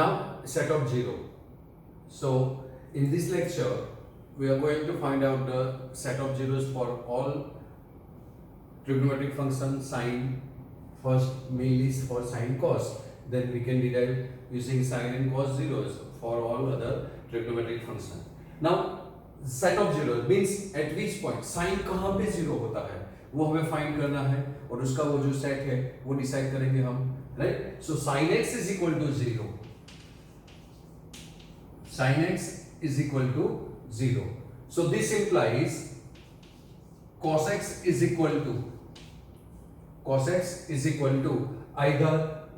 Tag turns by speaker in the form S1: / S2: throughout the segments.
S1: Now set of 0. So in this lecture we are going to find out the set of zeros for all trigonometric functions. Sine first mainly is for sine cos, then we can derive using sine and cos zeros for all other trigonometric functions. Now set of zeros means at which point sine कहाँ पे zero होता है वो हमें find करना है, और उसका वो जो सेट है वो डिसाइड करेंगे हम, right. So sin x is equal to 0. Sin x is equal to 0. So this implies cos x is equal to either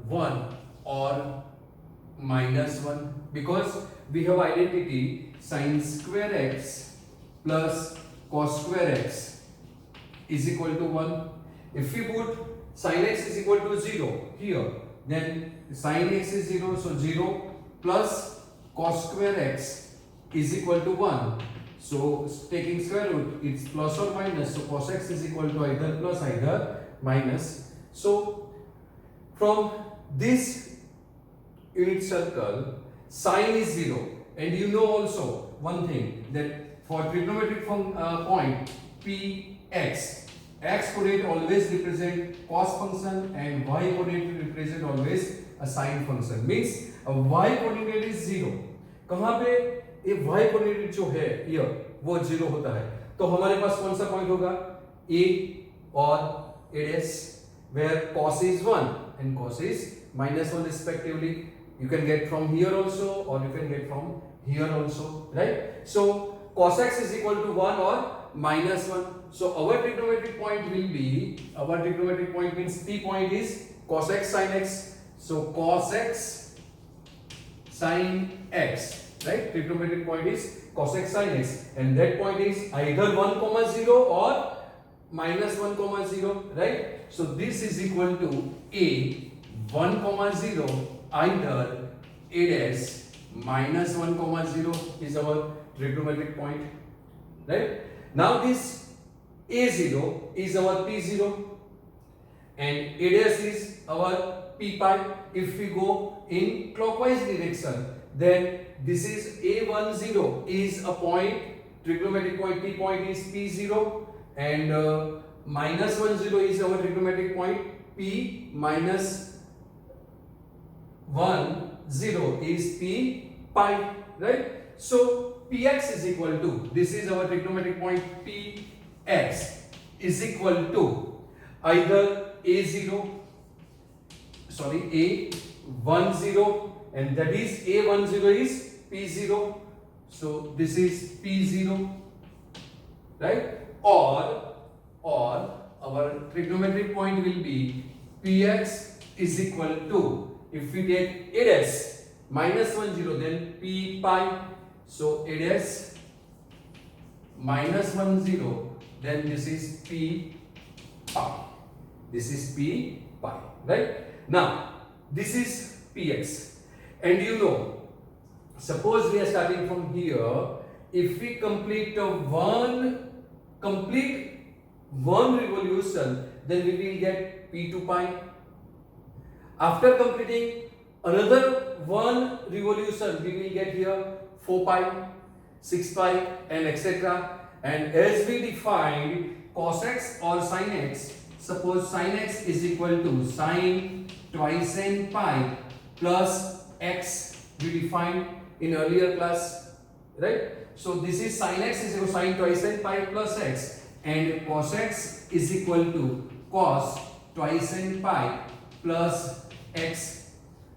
S1: 1 or minus 1, because we have identity sin square x plus cos square x is equal to 1. If we put sin x is equal to 0 here, then sin x is 0, so 0 plus cos square x is equal to 1. So taking square root, it's plus or minus, so cos x is equal to either plus either minus. So from this unit circle sine is 0, and you know also one thing that for trigonometric point px, x coordinate always represent cos function and y coordinate represent always a sine function. Means a y coordinate is 0. कहाँ पे ये y coordinate जो है ये वो 0 होता है, तो हमारे पास कौन सा पॉइंट होगा, a और a dash, where cos is 1 and cos is minus 1 respectively. You can get from here also or you can get from here also, right? So cos x is equal to 1 or minus 1. So our trigonometric point will be, our trigonometric point means P point is cos x sin x. So cos x sin x, right? Trigonometric point is cos x sin x, and that point is either 1 comma 0 or minus 1 comma 0, right? So this is equal to a 1 comma 0 either a dash minus 1 comma 0 is our trigonometric point, right? Now this a0 is our p0 and a dash is our p pi. If we go in clockwise direction, then this is a10 is a point, trigonometric point p point is p0, and minus 10 is our trigonometric point p minus 10 is p pi, right? So px is equal to, this is our trigonometric point px is equal to either a10, and that is a10 is p0, so this is p0, right? Or our trigonometric point will be px is equal to, if we take a dash minus 10 then p pi, so a dash minus 10 then this is p pi, this is p pi, right? Now this is px, and you know, suppose we are starting from here, if we complete one revolution, then we will get p2 pi. After completing another one revolution, we will get here 4 pi, 6 pi, and etc. And as we defined cos x or sin x, suppose sin x is equal to sin twice n pi plus x, we defined in earlier class, right? So this is sin x is equal to sin twice n pi plus x, and cos x is equal to cos twice n pi plus x.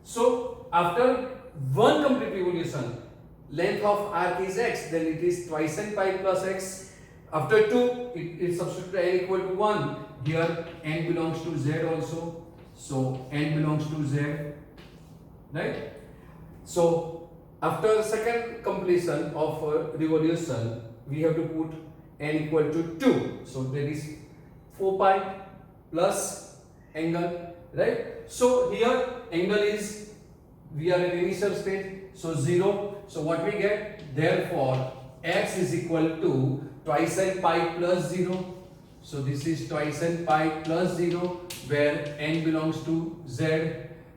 S1: So after one complete revolution, length of arc is x, then it is twice n pi plus x. After 2, it substitute n equal to 1. Here n belongs to z also, so n belongs to z, right? So after second completion of revolution, we have to put n equal to 2. So there is 4 pi plus angle, right? So here angle is, we are at initial state, so 0. So what we get, therefore x is equal to twice n pi plus 0. So this is twice n pi plus 0, where n belongs to z,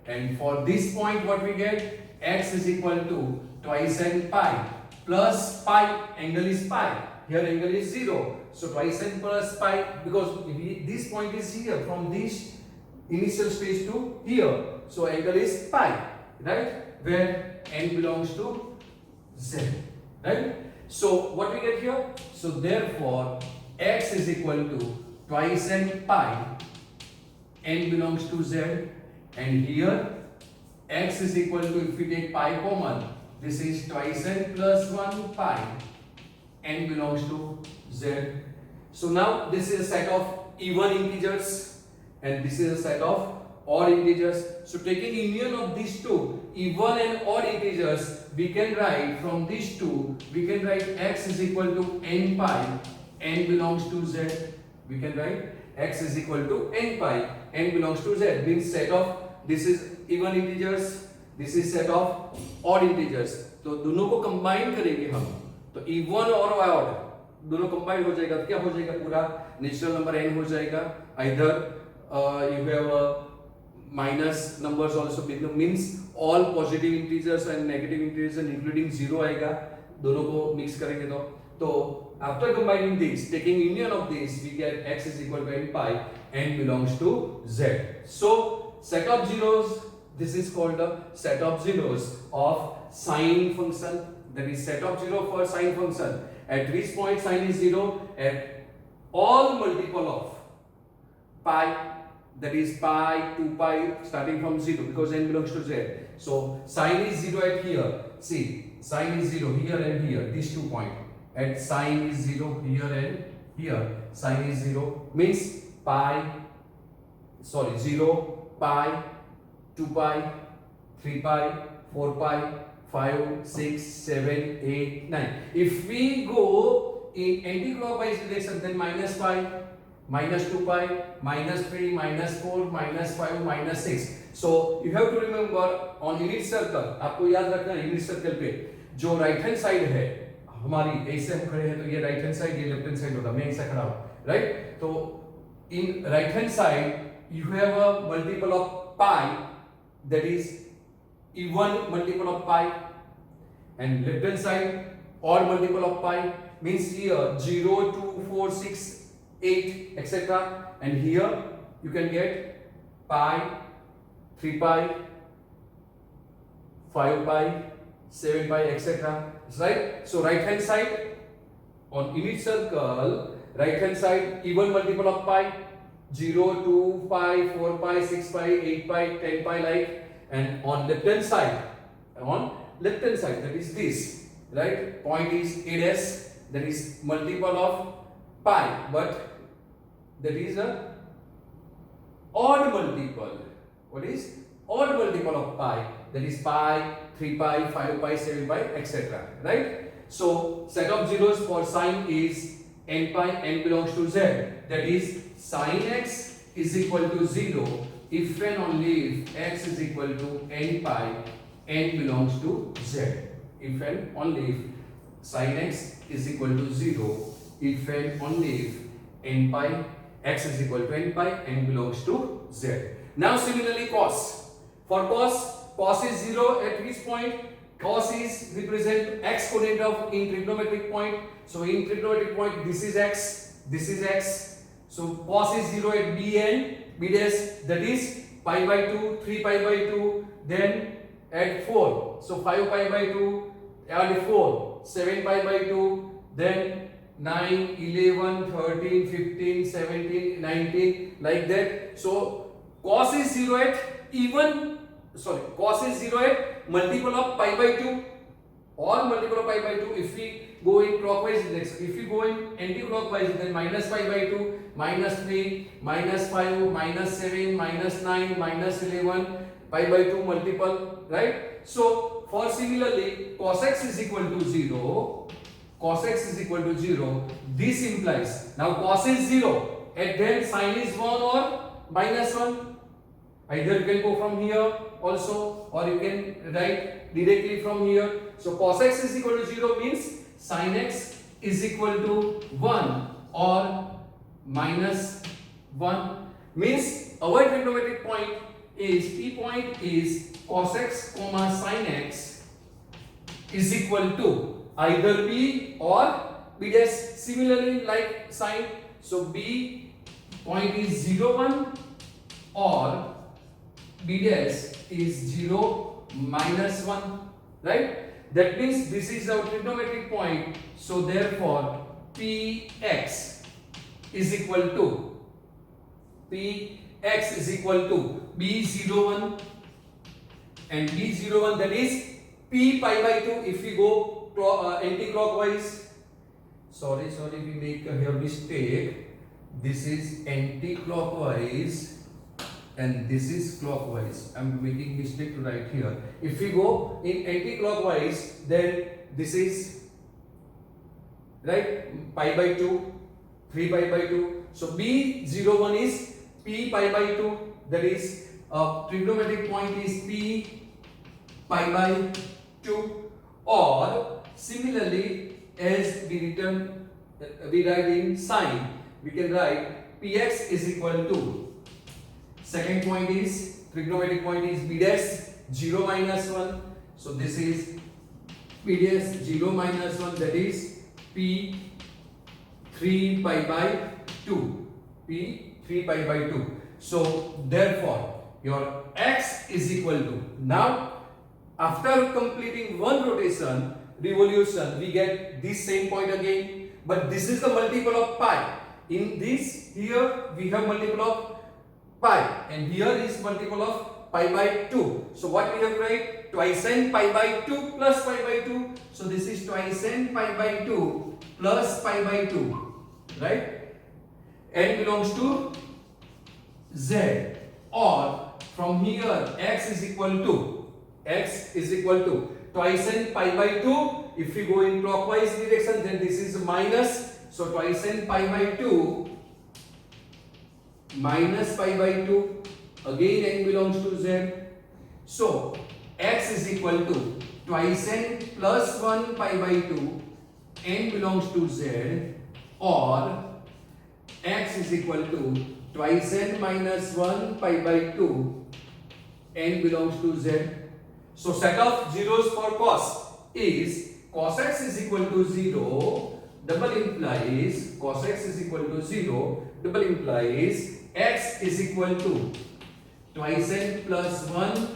S1: and for this point what we get, x is equal to twice n pi plus pi, angle is pi, here angle is 0, so twice n plus pi, because this point is here from this initial stage to here, so angle is pi, right, where n belongs to z, right? So what we get here? So therefore x is equal to twice n pi, n belongs to z, and here x is equal to, if we take pi common, this is twice n plus 1 pi, n belongs to z. So now this is a set of even integers and this is a set of odd integers. So taking union of these two even and odd integers, we can write from these two, we can write x is equal to n pi, n belongs to z. We can write x is equal to n pi, n belongs to z, means set of, this is even integers, this is set of odd integers. तो दोनों को combine करेंगे हम, तो even और odd दोनों combine हो जाएगा, क्या हो जाएगा, पूरा नेचुरल नंबर n हो जाएगा. Either you have minus numbers also, means all positive integers and negative integers including 0 आएगा, दोनों को मिक्स करेंगे तो after combining these, taking union of these, we get x is equal to n pi, n belongs to z. So set of zeros, this is called the set of zeros of sine function, that is set of zero for sine function at which point sine is 0, at all multiple of pi, that is pi, 2 pi, starting from 0 because n belongs to z. So sine is 0 at here, see sine is 0 here and here, these 2 points, at sine is 0 here and here, sine is 0 means pi, 0, pi, 2 pi, 3 pi, 4 pi, 5, 6, 7, 8, 9. If we go in anti-clockwise direction, then minus pi, minus 2 pi, minus 3, minus 4, minus 5, minus 6. So you have to remember on unit circle, आपको याद रखना है unit circle पे जो right hand side है हमारी, ऐसे हम खड़े हैं तो ये right hand side, ये left hand side होगा, मैं ऐसा खड़ा हूँ, right? तो in right hand side you have a multiple of pi, that is even multiple of pi, and left hand side odd multiple of pi, means here 0, 2, 4, 6, 8, etc. And here you can get pi, 3 pi, 5 pi, 7 pi, etc. Right? So right hand side on unit circle, right hand side even multiple of pi, 0, 2 pi, 4 pi, 6 pi, 8 pi, 10 pi, like. And on left hand side, that is this, right, point is a dash, that is multiple of pi, but that is a odd multiple. What is odd multiple of pi? That is pi, 3 pi, 5 pi, 7 pi, etc. Right? So set of zeros for sine is n pi, n belongs to z. That is sine x is equal to 0 if and only if x is equal to n pi, n belongs to z. If and only if sine x is equal to 0 if and only if n pi, x is equal to n pi, n belongs to z. Now similarly cos. For cos is 0 at which point? Cos is represent exponent of in trigonometric point. So in trigonometric point this is x, this is x. So cos is 0 at b and b dash, that is pi by 2, 3 pi by 2, then add 4. So 5 pi by 2, add 4, 7 pi by 2, then 9, 11, 13, 15, 17, 19, like that. So cos is 0 at cos is 0 at multiple of pi by 2 or multiple of pi by 2. If we go in clockwise direction, if we go in anti-clockwise, then minus pi by 2, minus 3, minus 5, minus 7, minus 9, minus 11, pi by 2 multiple, right? So for similarly cos x is equal to 0, cos x is equal to 0, this implies now cos is 0 and then sine is 1 or minus 1. Either you can go from here also or you can write directly from here. So cos x is equal to 0 means sin x is equal to 1 or minus 1, means our trigonometric point is P point is cos x comma sin x is equal to either b or b dash. Similarly like sin, so b point is 0 1 or b dash is 0 minus 1, right? That means this is our trigonometric point, so therefore px is equal to b01 and b01, that is p pi by 2. If we go anti-clockwise, sorry, we make here mistake. This is anti-clockwise and this is clockwise. I'm making mistake to write here. If we go in anti-clockwise, then this is right pi by 2, 3 pi by 2. So b01 is p pi by 2, that is trigonometric point is p pi by 2. Or similarly, as we write in sine, we can write px is equal to, second point is trigonometric point is b dash 0 minus 1. So this is b dash 0 minus 1, that is p 3 pi by 2. P 3 pi by 2. So therefore your x is equal to, now after completing one rotation revolution we get this same point again, but this is the multiple of pi. In this here we have multiple of pi and here is multiple of pi by 2. So what we have to write? Twice n pi by 2 plus pi by 2. So this is twice n pi by 2 plus pi by 2, right? N belongs to z, or from here x is equal to twice n pi by 2. If we go in clockwise direction, then this is minus, so twice n pi by 2 minus pi by 2, again n belongs to z. So x is equal to twice n plus 1 pi by 2, n belongs to z, or x is equal to twice n minus 1 pi by 2, n belongs to z. So set of zeros for cos is cos x is equal to 0, double implies cos x is equal to 0, double implies x is equal to twice n plus 1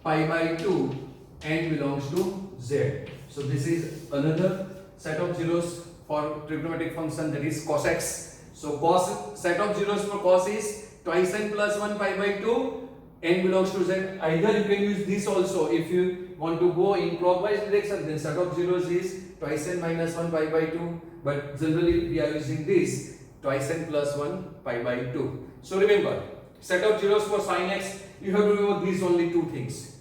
S1: pi by 2, n belongs to z. So this is another set of zeros for trigonometric function, that is cos x. So cos, set of zeros for cos is twice n plus 1 pi by 2, n belongs to z. Either you can use this also. If you want to go in clockwise direction, then set of zeros is twice n minus 1 pi by 2, but generally we are using this twice n plus 1 pi by 2. So remember, set of zeros for sin x, you have to remember these only two things,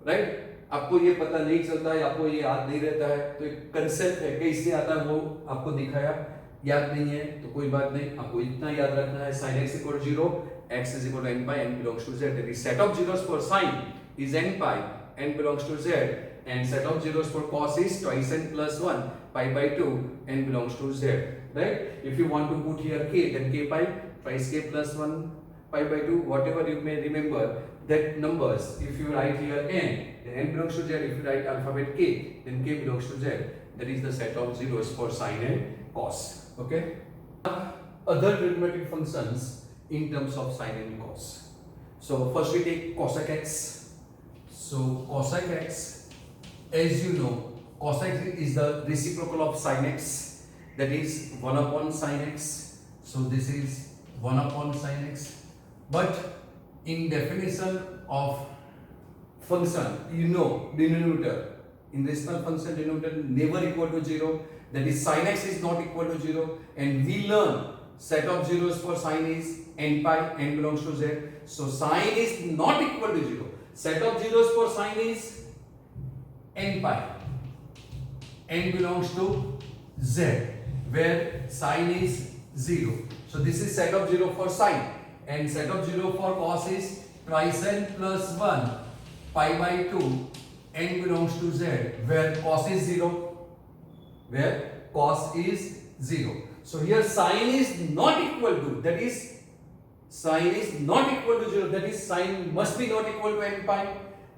S1: right? आपको ये पता नहीं चलता है, आपको ये याद नहीं रहता है, तो एक कंसेप्ट है, कैसे आता है वो आपको दिखाया, याद नहीं है तो कोई बात नहीं, आपको इतना याद रखना है, sin x equal to 0, x is equal to n pi, n belongs to z. That is set of zeros for sin is n pi, n belongs to z, and set of zeros for cos is twice n plus 1 pi by 2, n belongs to z, right? If you want to put here k, then k pi, twice k plus 1 pi by 2, whatever you may remember that numbers. If you write here n, then n belongs to z. If you write alphabet k, then k belongs to z. That is the set of zeros for sin and cos. Okay. Other trigonometric functions in terms of sin and cos. So first we take cosec x. So cosec x, as you know, cosec is the reciprocal of sin x. That is 1 upon sin x. So this is 1 upon sin x. But in definition of function, you know, denominator, in rational function denominator never equal to 0. That is sin x is not equal to 0, and we learn set of zeros for sin is n pi, n belongs to z. So sin is not equal to 0. Set of zeros for sin is n pi, n belongs to z, where sin is 0. So this is set of 0 for sin, and set of 0 for cos is twice n plus 1 pi by 2, n belongs to z, where cos is 0. Where cos is 0. So here sin is not equal to, that is sin is not equal to 0, that is sin must be not equal to n pi,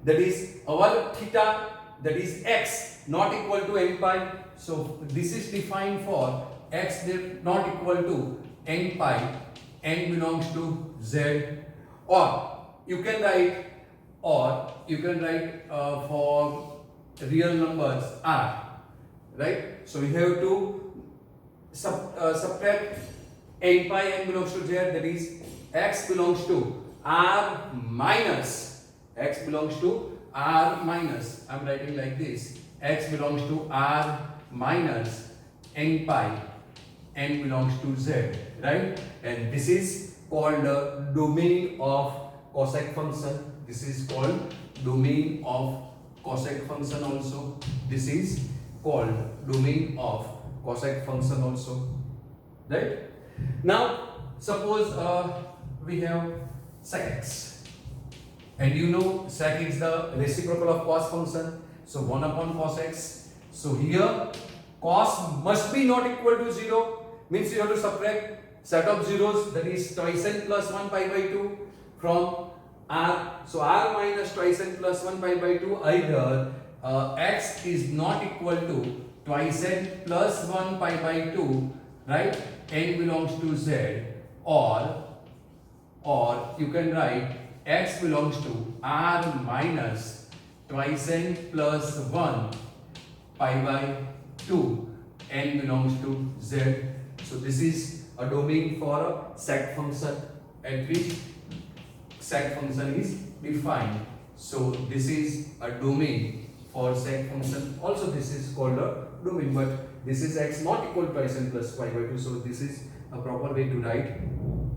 S1: that is our theta, that is x not equal to n pi. So this is defined for x not equal to n pi, n belongs to z, or you can write for real numbers r, right? So we have to subtract n pi, n belongs to z, that is x belongs to r minus, x belongs to r minus, I'm writing like this, x belongs to r minus n pi, n belongs to z, right? And this is called the domain of cosec function. This is called domain of cosec function also. This is called domain of cosec function also, right? Now suppose we have sec x, and you know sec is the reciprocal of cos function, so 1 upon cos x. So here cos must be not equal to 0, means you have to subtract set of zeros, that is twice n plus 1 pi by 2 from r. So r minus twice n plus 1 pi by 2, either x is not equal to twice n plus 1 pi by 2, right? N belongs to z, or you can write x belongs to r minus twice n plus 1 pi by 2, n belongs to z. So this is a domain for a sec function at which sec function is defined. So this is a domain for sec function. Also this is called a domain, but this is x not equal to twice n plus pi by 2. So this is a proper way to write.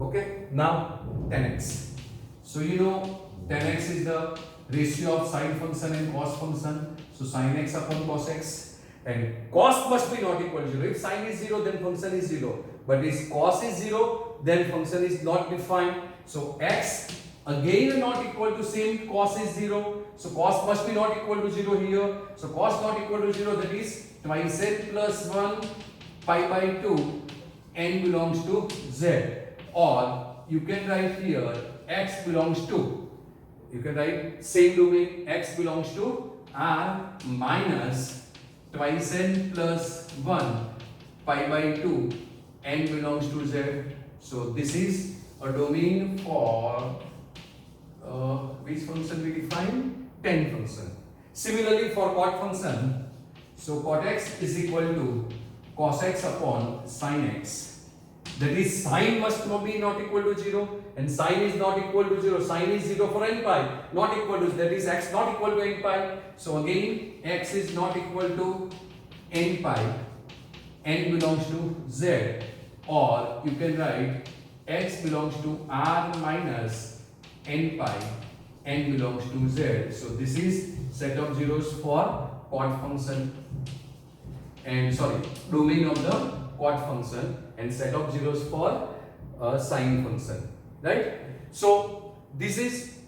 S1: Okay. Now tan x. So you know tan x is the ratio of sine function and cos function. So sin x upon cos x, and cos must be not equal to 0. If sine is 0, then function is 0. But if cos is 0, then function is not defined. So x again not equal to same, cos is 0. So cos must be not equal to 0 here. So cos not equal to 0, that is twice n plus 1 pi by 2, n belongs to z. Or you can write here x belongs to, you can write same domain, x belongs to r minus twice n plus 1 pi by 2, n belongs to z. So this is a domain for which function we define? Tan function. Similarly for cot function, so cot x is equal to cos x upon sin x. That is sine must be not equal to 0, and sine is not equal to 0. Sine is 0 for n pi, not equal to, that is x not equal to n pi. So again x is not equal to n pi, n belongs to z. Or you can write x belongs to r minus n pi, n belongs to z. So this is set of zeros for cot function, and domain of the cot function, and set of zeros for sine function, right? So this is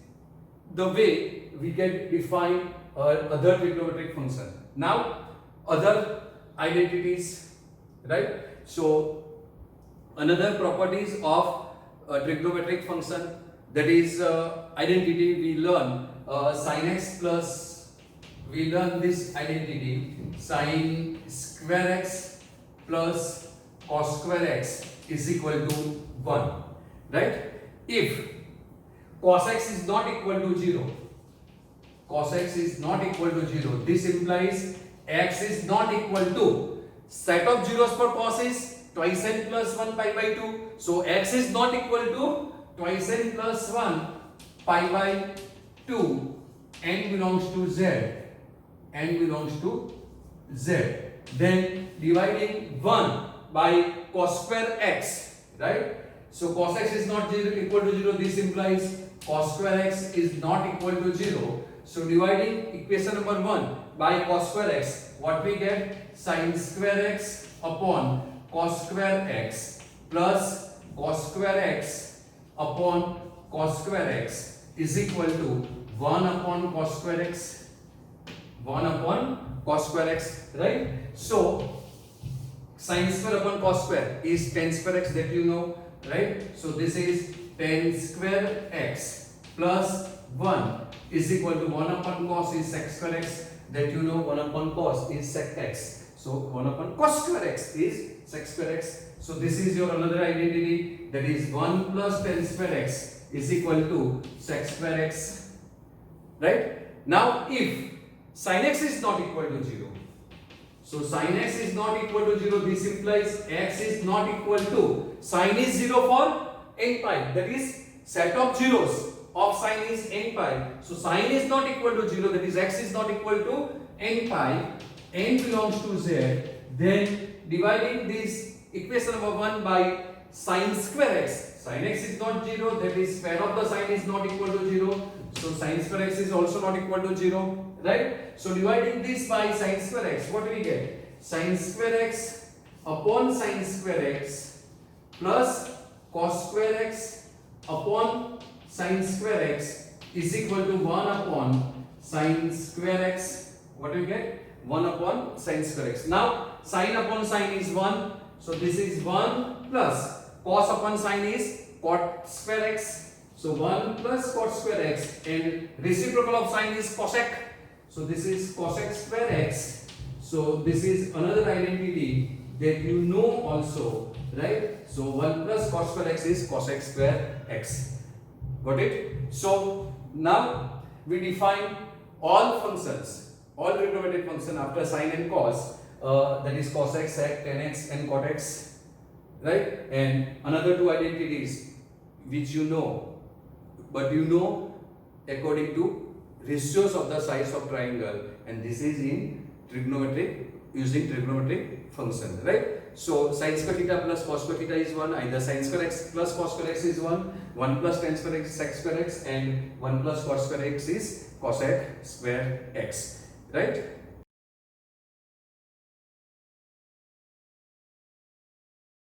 S1: the way we can define other trigonometric function. Now other identities, right? So another properties of trigonometric function, that is identity we learn sin x plus, we learn this identity sin square x plus cos square x is equal to 1, right? If cos x is not equal to 0, cos x is not equal to 0, this implies x is not equal to, set of zeros for cos is twice n plus 1 pi by 2. So x is not equal to twice n plus 1 pi by 2, n belongs to z, n belongs to z. Then dividing 1 by cos square x, right? So cos x is not equal to 0, this implies cos square x is not equal to 0. So dividing equation number 1 by cos square x, what we get? Sin square x upon cos square x plus cos square x upon cos square x is equal to 1 upon cos square x, 1 upon cos square x, right? So sin square upon cos square is tan square x, that you know, right? So this is tan square x plus 1 is equal to 1 upon cos is sec square x. That you know 1 upon cos is sec x. So 1 upon cos square x is sec square x. So this is your another identity, that is 1 plus tan square x is equal to sec square x. Right? Now if sin x is not equal to 0, so sin x is not equal to 0, this implies x is not equal to, sin is 0 for n pi, that is set of zeros of sin is n pi. So sin is not equal to 0, that is x is not equal to n pi, n belongs to z, then dividing this equation number 1 by sin square x, sin x is not 0, that is square of the sin is not equal to 0, so sin square x is also not equal to 0, right? So dividing this by sin square x, what do we get? Sin square x upon sin square x plus cos square x upon sin square x is equal to 1 upon sin square x. What do you get? 1 upon sin square x. Now sin upon sin is 1, so this is 1 plus cos upon sin is cot square x. So 1 plus cot square x, and reciprocal of sin is cosec. So this is cosec square x. So this is another identity that you know also, right? So 1 plus cos square x is cosec square x. Got it? So now we define all functions, all trigonometric function after sin and cos, that is cos x, sec, tan x and cot x, right? And another two identities which you know, but you know according to ratios of the sides of triangle, and this is in trigonometric, using trigonometric function, right? So sin square theta plus cos square theta is 1, either sin square x plus cos square x is 1 plus tan square x is sec square x, and 1 plus cos square x is cosec square x, right?